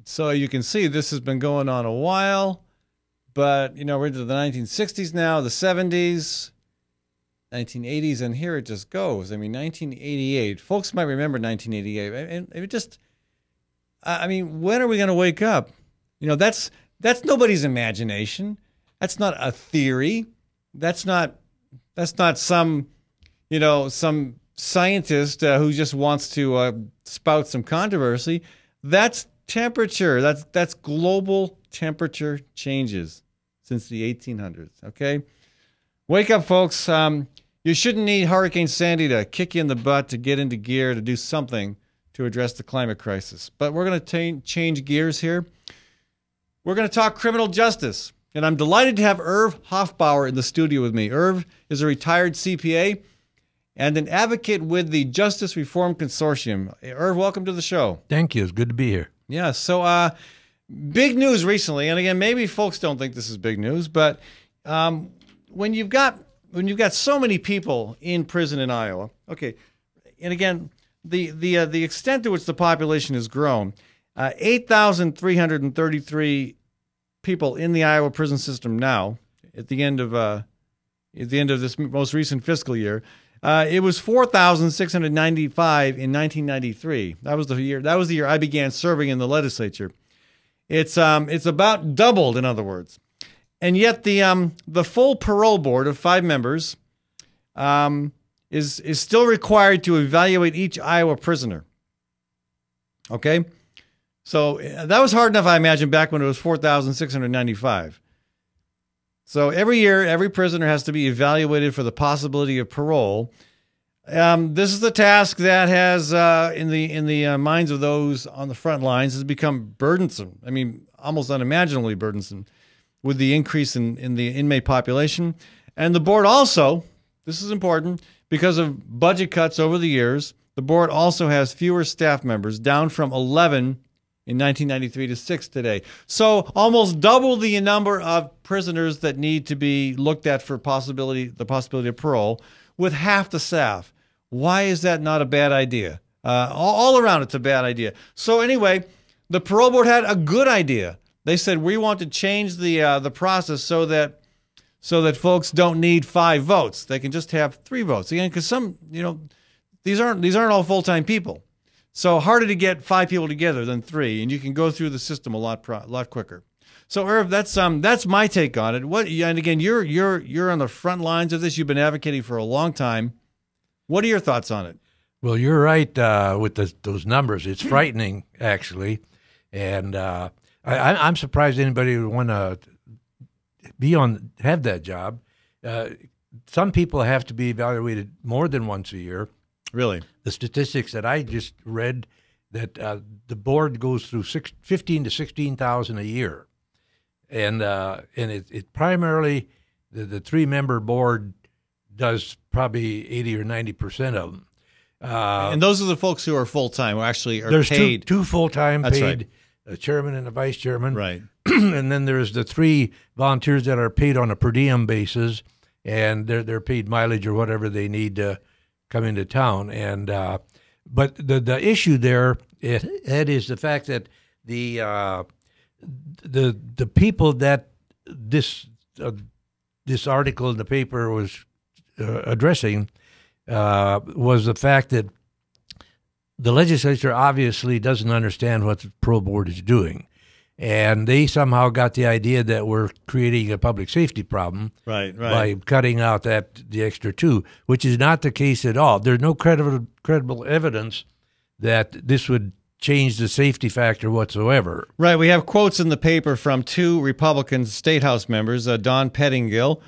So you can see this has been going on a while, but, we're into the 1960s now, the 70s, 1980s, and here it just goes. 1988. Folks might remember 1988. And it just, when are we going to wake up? That's nobody's imagination. That's not a theory. That's not some, some scientist who just wants to spout some controversy. That's temperature. That's global temperature changes since the 1800s. Okay, wake up, folks. You shouldn't need Hurricane Sandy to kick you in the butt to get into gear to do something to address the climate crisis. But we're going to change gears here. We're going to talk criminal justice, and I'm delighted to have Irv Hofbauer in the studio with me. Irv is a retired CPA and an advocate with the Justice Reform Consortium. Irv, welcome to the show. Thank you. It's good to be here. Yeah, so big news recently, and again, maybe folks don't think this is big news, but when you've got so many people in prison in Iowa, okay, and again, the extent to which the population has grown, 8,333 people in the Iowa prison system now at the end of this most recent fiscal year. It was 4,695 in 1993. That was the year I began serving in the legislature. It's about doubled, in other words, and yet the full parole board of 5 members is still required to evaluate each Iowa prisoner. Okay, so that was hard enough, I imagine, back when it was 4,695. So every year, every prisoner has to be evaluated for the possibility of parole. This is the task that has, in the minds of those on the front lines, has become burdensome. Almost unimaginably burdensome with the increase in the inmate population. And the board also, this is important, because of budget cuts over the years, the board also has fewer staff members, down from 11 in 1993 to 6 today. So almost double the number of prisoners that need to be looked at for the possibility of parole with half the staff. Why is that not a bad idea? All around it's a bad idea. So anyway, the parole board had a good idea. They said, we want to change the process so that folks don't need 5 votes. They can just have 3 votes. Again, because these aren't all full-time people. So harder to get 5 people together than 3, and you can go through the system a lot quicker. So Irv, that's my take on it. And again, you're on the front lines of this. You've been advocating for a long time. What are your thoughts on it? Well, you're right with those numbers. It's frightening, actually, and I'm surprised anybody would want to have that job. Some people have to be evaluated more than once a year. Really? The statistics that I just read, that the board goes through 15 to 16,000 a year, and it primarily the 3-member board does probably 80 or 90% of them. And those are the folks who are full time, who actually are there's paid. Two full time paid, right. A chairman and a vice chairman, right? And then there's the 3 volunteers that are paid on a per diem basis, and they're paid mileage or whatever they need to come into town. And but the issue there, Ed, is the fact that the people that this article in the paper was addressing was the fact that the legislature obviously doesn't understand what the parole board is doing. and they somehow got the idea that we're creating a public safety problem by cutting out the extra 2, which is not the case at all. There's no credible evidence that this would change the safety factor whatsoever. Right. We have quotes in the paper from 2 Republican State House members, Don Pettingill,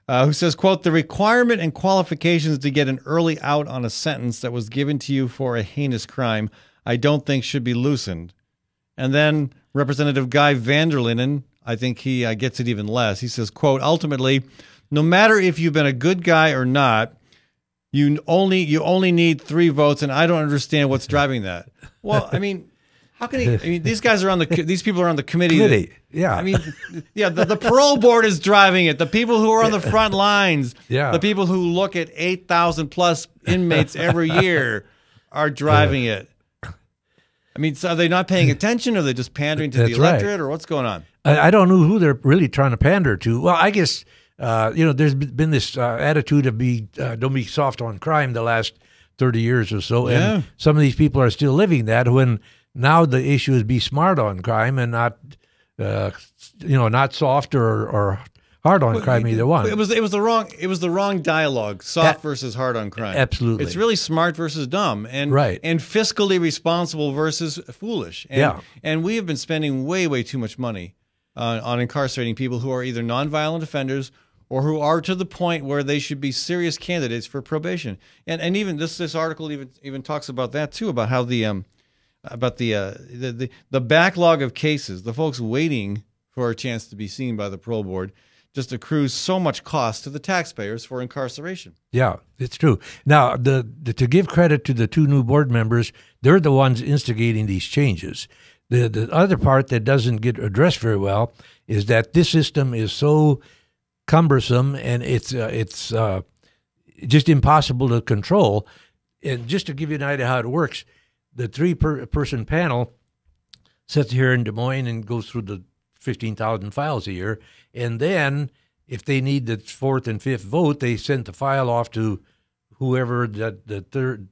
who says, quote, "The requirement and qualifications to get an early out on a sentence that was given to you for a heinous crime, I don't think should be loosened." And then Representative Guy Vanderlinden, I think he gets it even less. He says, quote, "Ultimately, no matter if you've been a good guy or not, you only need 3 votes, and I don't understand what's driving that." Well, I mean, how can he? I mean, these guys are on these people are on the committee. Yeah. I mean, yeah, the parole board is driving it. The people who are on the front lines, the people who look at 8,000 plus inmates every year are driving it. I mean, so are they not paying attention? Or are they just pandering to the electorate, or what's going on? I don't know who they're really trying to pander to. Well, I guess there's been this attitude of don't be soft on crime the last 30 years or so, and some of these people are still living that. When now the issue is be smart on crime and not not soft or hard on crime, either one. It was the wrong dialogue. Soft versus hard on crime. Absolutely, it's really smart versus dumb, and fiscally responsible versus foolish. And, and we have been spending way too much money on incarcerating people who are either nonviolent offenders or who are to the point where they should be serious candidates for probation. And even this article even talks about that too, about how the backlog of cases, the folks waiting for a chance to be seen by the parole board, just accrues so much cost to the taxpayers for incarceration. Yeah, it's true. Now, to give credit to the 2 new board members, they're the ones instigating these changes. The other part that doesn't get addressed very well is that this system is so cumbersome and it's just impossible to control. And just to give you an idea how it works, the 3-person panel sits here in Des Moines and goes through the 15,000 files a year, and then if they need the 4th and 5th vote, they send the file off to whoever the third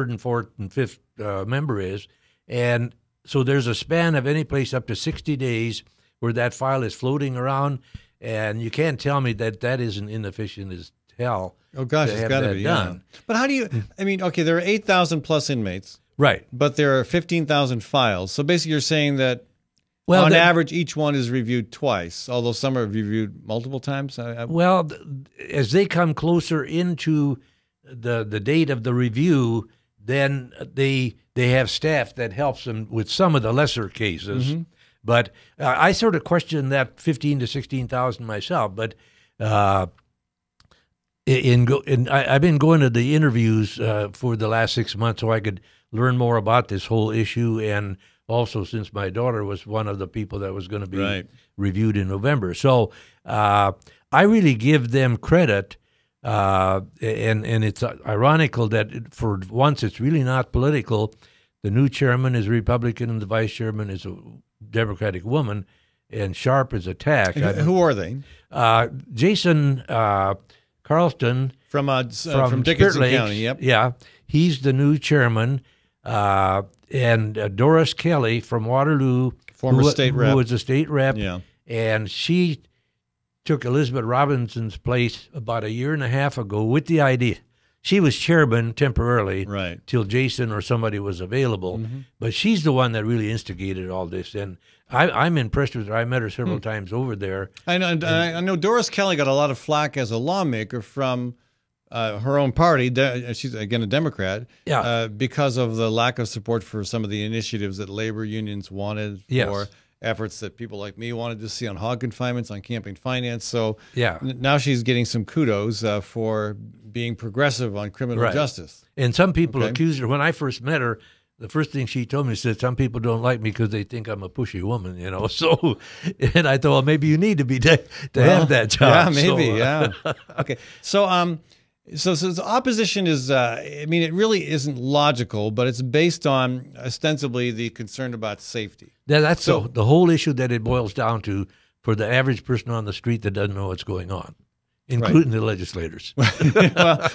and fourth and 5th member is, and so there's a span of any place up to 60 days where that file is floating around. And you can't tell me that isn't inefficient as hell. Oh, gosh, it's got to be done. Yeah. But how do you, I mean, okay, there are 8,000 plus inmates. Right. But there are 15,000 files. So basically you're saying that on average each one is reviewed twice, although some are reviewed multiple times? Well, as they come closer into the date of the review, then they have staff that helps them with some of the lesser cases. Mm-hmm. But I sort of question that 15 to 16,000 myself. But I've been going to the interviews for the last 6 months so I could learn more about this whole issue, and also since my daughter was one of the people that was going to be reviewed in November. So I really give them credit, and it's ironical that for once it's really not political. The new chairman is Republican and the vice chairman is a Democratic woman, and Sharp is attacked. Who are they? Jason Carlston from Dickinson County. Yep. Yeah, he's the new chairman, and Doris Kelly from Waterloo, former state rep, who was a state rep. Yeah, and she took Elizabeth Robinson's place about a year and a half ago with the idea. She was chairman temporarily till Jason or somebody was available, but she's the one that really instigated all this, and I'm impressed with her. I met her several times over there. I know Doris Kelly got a lot of flack as a lawmaker from her own party. She's, again, a Democrat, because of the lack of support for some of the initiatives that labor unions wanted for efforts that people like me wanted to see on hog confinements, on campaign finance. So now she's getting some kudos for being progressive on criminal justice. And some people accused her. When I first met her, the first thing she told me, said, some people don't like me because they think I'm a pushy woman, you know. So, and I thought, well, maybe you need to be to have that job. Yeah, maybe, Okay. So the opposition is, I mean, it really isn't logical, but it's based on ostensibly the concern about safety. That's the whole issue that it boils down to for the average person on the street that doesn't know what's going on. including the legislators.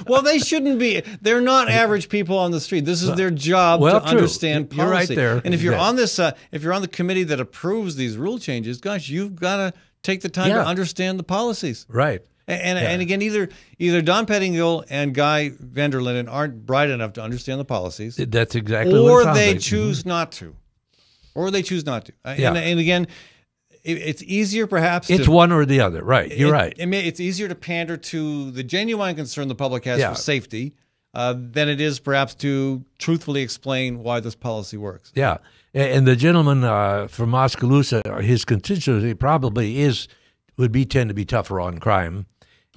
well, they shouldn't be. They're not average people on the street. This is their job to understand policy. You're right there. And if you're on this, if you're on the committee that approves these rule changes, gosh, you've got to take the time to understand the policies. Right. And again, either Don Pettingill and Guy Vanderlinden aren't bright enough to understand the policies. That's exactly what it sounds they like. choose not to. Or they choose not to. And again, it's easier perhaps It's one or the other. Right. You're right. It's easier to pander to the genuine concern the public has for safety than it is perhaps to truthfully explain why this policy works. Yeah. And the gentleman from Oskaloosa, his constituency probably would tend to be tougher on crime.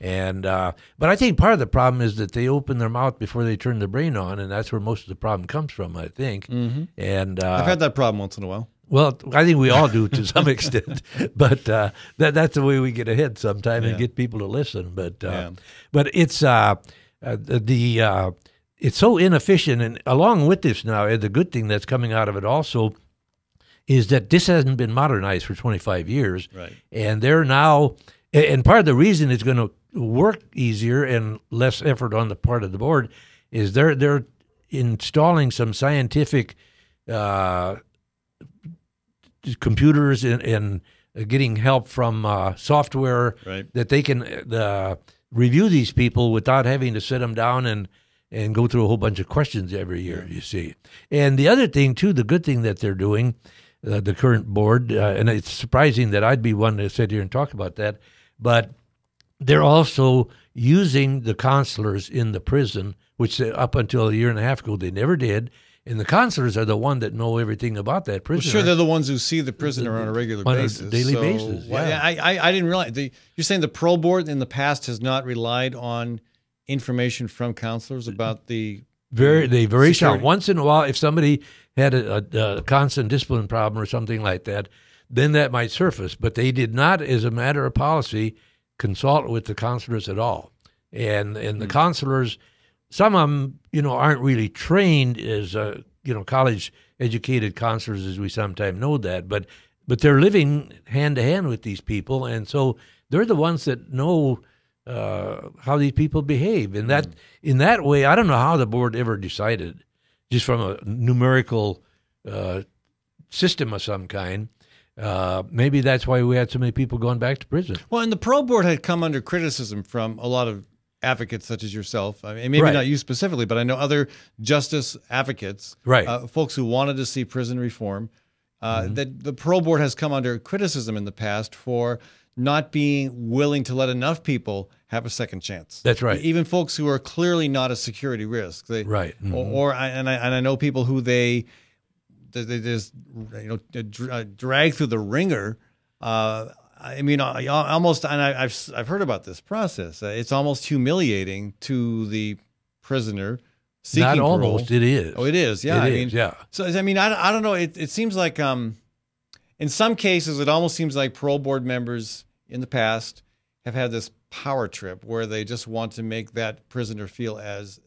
And but I think part of the problem is that they open their mouth before they turn their brain on, and that's where most of the problem comes from, I think. Mm-hmm. And I've had that problem once in a while. Well, I think we all do to some extent, but that's the way we get ahead sometimes and get people to listen. But it's it's so inefficient, and along with this now, the good thing that's coming out of it also is that this hasn't been modernized for 25 years, right? And they're now, and part of the reason it's going to work easier and less effort on the part of the board is they're installing some scientific computers and getting help from software that they can review these people without having to sit them down and go through a whole bunch of questions every year, you see. And the other thing, too, the good thing that they're doing, the current board, and it's surprising that I'd be one to sit here and talk about that, but they're also using the counselors in the prison, which up until a year and a half ago they never did. And the counselors are the one that know everything about that prisoner. Well, sure, they're the ones who see the prisoner on a regular basis. On a daily basis, I didn't realize. You're saying the parole board in the past has not relied on information from counselors about the very sharp. Once in a while, if somebody had a constant discipline problem or something like that, then that might surface. But they did not, as a matter of policy, consult with the counselors at all. And the counselors, some of them, aren't really trained as college-educated counselors, as we sometimes know that, but they're living hand to hand with these people, and so they're the ones that know how these people behave. And that in that way, I don't know how the board ever decided, just from a numerical system of some kind. Maybe that's why we had so many people going back to prison. Well, and the parole board had come under criticism from a lot of advocates such as yourself. I mean, maybe not you specifically, but I know other justice advocates, folks who wanted to see prison reform, that the parole board has come under criticism in the past for not being willing to let enough people have a second chance. That's right. Even folks who are clearly not a security risk. I know people who they just drag through the ringer. Almost, and I've heard about this process. It's almost humiliating to the prisoner seeking Not parole. almost, it is. Oh, it is. Yeah, yeah. So I don't know. It seems like in some cases it almost seems like parole board members in the past have had this power trip where they just want to make that prisoner feel as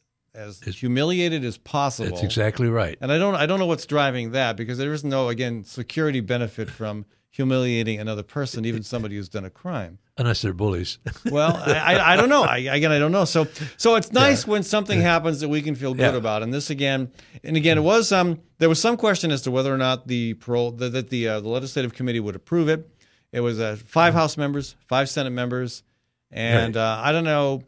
humiliated as possible. That's exactly right. And I don't know what's driving that, because there is no, again, security benefit from humiliating another person, even somebody who's done a crime. Unless they're bullies. Well, I don't know. I don't know. So it's nice when something happens that we can feel good about. And this again, it was there was some question as to whether or not the legislative committee would approve it. It was 5 House members, 5 Senate members, and I don't know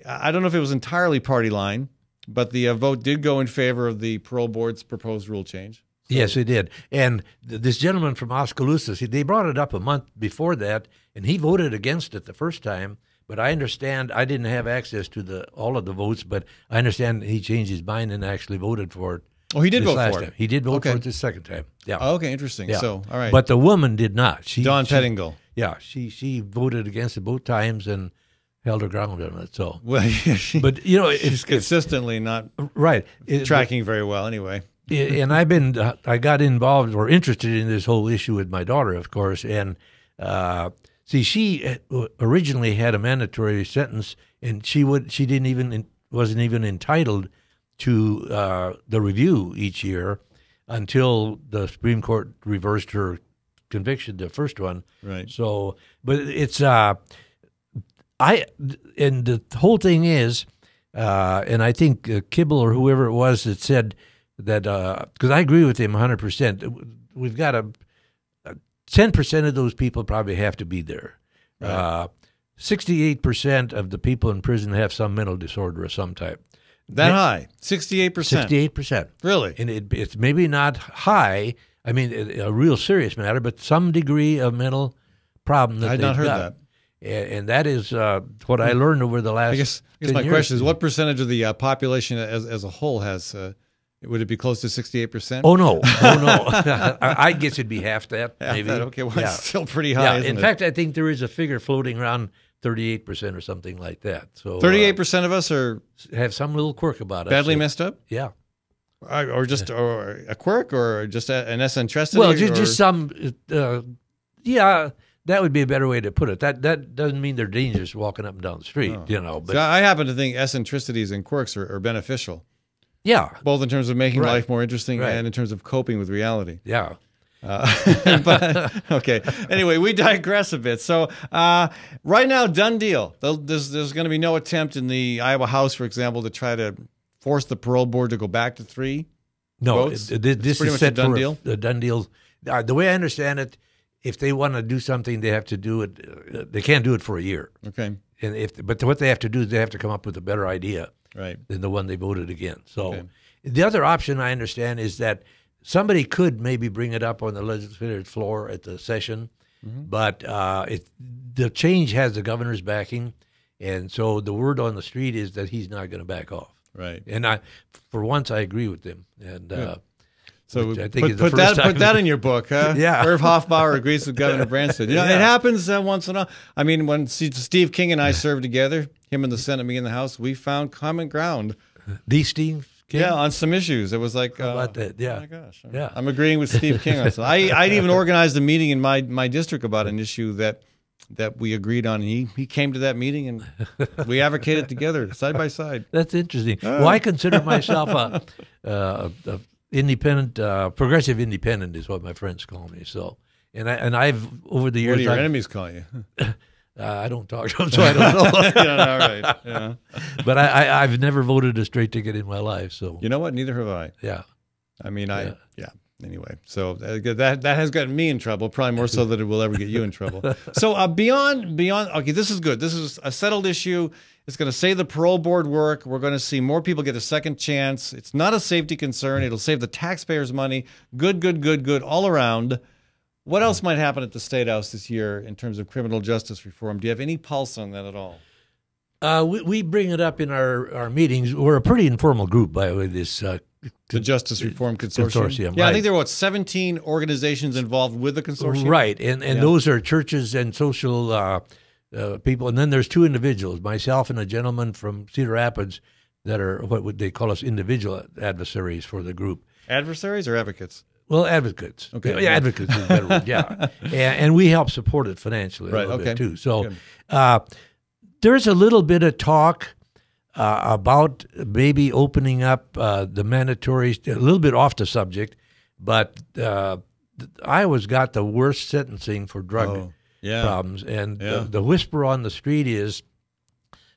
if it was entirely party line, but the vote did go in favor of the parole board's proposed rule change. So. Yes, it did. And this gentleman from Oskaloosa, they brought it up a month before that, and he voted against it the first time. But I understand, I didn't have access to all of the votes, but I understand he changed his mind and actually voted for it. Oh, he did vote for it. He did vote for it the second time. Yeah. Oh, okay, interesting. Yeah. So, all right. But the woman did not. Dawn Pettingill. Yeah, she voted against it both times and held her ground on it. So, well, yeah, but she's consistently not tracking very well anyway. And I got involved or interested in this whole issue with my daughter, of course. And she originally had a mandatory sentence, and she wasn't even entitled to the review each year until the Supreme Court reversed her conviction, the first one. Right. So, but it's And the whole thing is, and I think Kibble or whoever it was that said that, because I agree with him 100%. We've got 10% of those people probably have to be there. Right. 68% of the people in prison have some mental disorder of some type. That high? 68%? 68%. Really? And it's maybe not high, I mean, a real serious matter, but some degree of mental problem that I'd they've not heard got. that. And that is what I learned over the last I guess 10 my years. question is, what percentage of the population as a whole has, would it be close to 68%? Oh, no. I guess it'd be half that, Half maybe. that, okay, well, Yeah. it's still pretty high, isn't in it? fact, I think there is a figure floating around 38% or something like that. So 38% of us are have some little quirk about us. badly that- messed up? Yeah. Or just or a quirk or just an eccentricity? Well, or- just some, yeah, that would be a better way to put it. That doesn't mean they're dangerous walking up and down the street, you know. But So I happen to think eccentricities and quirks are beneficial. Yeah. Both in terms of making Right. life more interesting Right. and in terms of coping with reality. Yeah. But okay. Anyway, we digress a bit. So right now, done deal. There's going to be no attempt in the Iowa House, for example, to try to force the parole board to go back to 3 No, votes. this It's is pretty much set a done for deal. a done deal. The way I understand it, if they want to do something, they have to do it. They can't do it for a year. Okay. And but what they have to do is they have to come up with a better idea, right, than the one they voted against. So Okay. the other option I understand is that somebody could maybe bring it up on the legislative floor at the session, but the change has the governor's backing, and so the word on the street is that he's not going to back off. Right. And for once, I agree with him. And So which I think is the put first that time. in your book, huh? Yeah. Irv Hofbauer agrees with Governor Branstad. You know, Yeah. it happens once in a while. I mean, when Steve King and I served together, him in the Senate, me in the House, we found common ground. The Steve King? Yeah, on some issues. It was like, How about that? Yeah. oh my gosh. Yeah. I'm agreeing with Steve King on something. I'd even organized a meeting in my district about an issue that we agreed on. And he came to that meeting and we advocated together, side by side. That's interesting. Well, I consider myself a independent, progressive independent is what my friends call me. So, and I've over the years, What do your enemies call you? I don't talk to them, so I don't know. Yeah, all right. Yeah. But I've never voted a straight ticket in my life. So you know what? Neither have I. Yeah. I mean, yeah. Anyway, so that has gotten me in trouble, probably more so than it will ever get you in trouble. So beyond, okay, this is good. This is a settled issue. It's going to save the parole board work. We're going to see more people get a second chance. It's not a safety concern. It'll save the taxpayers money. Good all around. What else might happen at the State House this year in terms of criminal justice reform? Do you have any pulse on that at all? We bring it up in our meetings. We're a pretty informal group, by the way, this the Justice Reform Consortium. Yeah, right. I think there were 17 organizations involved with the consortium. Right, and those are churches and social people. And then there's 2 individuals, myself and a gentleman from Cedar Rapids, that are what would they call us individual adversaries for the group. Adversaries or advocates? Well, advocates. Okay. Yeah, advocates is a better word, yeah. And we help support it financially a little bit, too. So there's a little bit of talk about maybe opening up the mandatories, a little bit off the subject, but Iowa's got the worst sentencing for drug problems. And the whisper on the street is,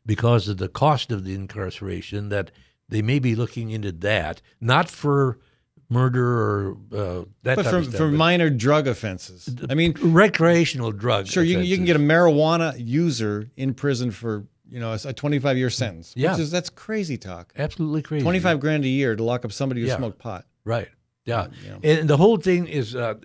because of the cost of the incarceration, that they may be looking into that, not for murder or that but type of stuff. for minor drug offenses. I mean, recreational drugs. Sure, you can get a marijuana user in prison for a 25-year sentence. Yeah, that's crazy talk. Absolutely crazy. $25,000 a year to lock up somebody who smoked pot. Right. Yeah. And the whole thing is that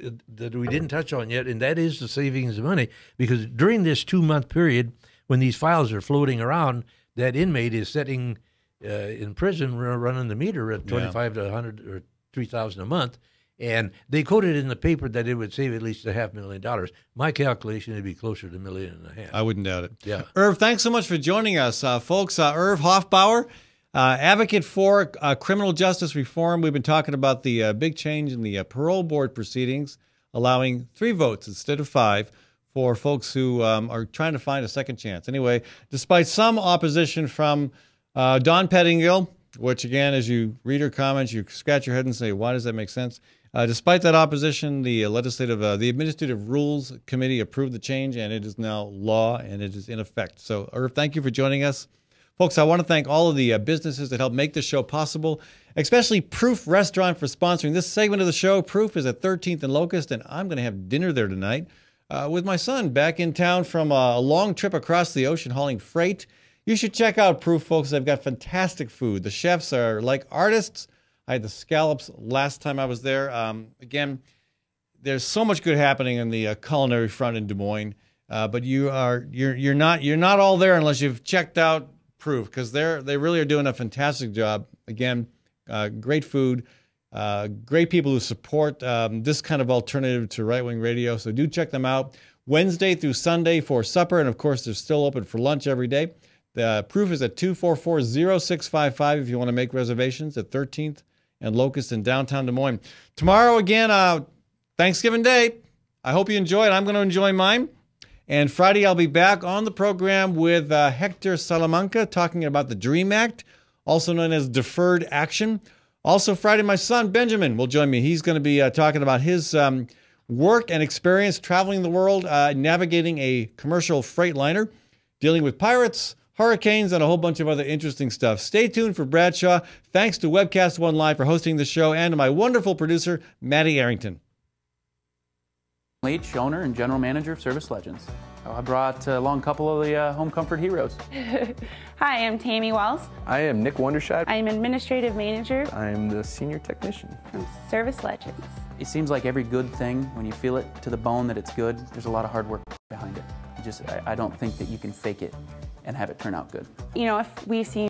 we didn't touch on yet, and that is the savings of money, because during this 2-month period when these files are floating around, that inmate is sitting in prison running the meter at $25 to $100 or $3,000 a month, and they quoted in the paper that it would save at least $500,000. My calculation would be closer to $1.5 million. I wouldn't doubt it. Yeah. Irv, thanks so much for joining us, folks. Irv Hofbauer, advocate for criminal justice reform. We've been talking about the big change in the parole board proceedings, allowing 3 votes instead of 5 for folks who are trying to find a second chance. Anyway, despite some opposition from Dawn Pettingill, which, again, as you read her comments, you scratch your head and say, why does that make sense? Despite that opposition, the Administrative Rules Committee approved the change, and it is now law, and it is in effect. So, Irv, thank you for joining us. Folks, I want to thank all of the businesses that helped make this show possible, especially Proof Restaurant for sponsoring this segment of the show. Proof is at 13th and Locust, and I'm going to have dinner there tonight with my son back in town from a long trip across the ocean hauling freight. You should check out Proof, folks. They've got fantastic food. The chefs are like artists. I had the scallops last time I was there. Again, there's so much good happening in the culinary front in Des Moines, but you're not all there unless you've checked out Proof, because they really are doing a fantastic job. Again, great food, great people who support this kind of alternative to right-wing radio. So do check them out Wednesday through Sunday for supper, and of course they're still open for lunch every day. The Proof is at 244-0655 if you want to make reservations at 13th and Locust in downtown Des Moines. Tomorrow, again, Thanksgiving Day. I hope you enjoy it. I'm going to enjoy mine. And Friday, I'll be back on the program with Hector Salamanca talking about the DREAM Act, also known as Deferred Action. Also, Friday, my son, Benjamin, will join me. He's going to be talking about his work and experience traveling the world, navigating a commercial freight liner, dealing with pirates, hurricanes, and a whole bunch of other interesting stuff. Stay tuned for Bradshaw. Thanks to Webcast One Live for hosting the show, and to my wonderful producer, Maddie Arrington. Leach, owner and general manager of Service Legends. I brought along a couple of the home comfort heroes. Hi, I'm Tammy Wells. I am Nick Wondershide. I'm administrative manager. I'm the senior technician from Service Legends. It seems like every good thing, when you feel it to the bone that it's good, there's a lot of hard work behind it. I don't think that you can fake it and have it turn out good. You know, if we see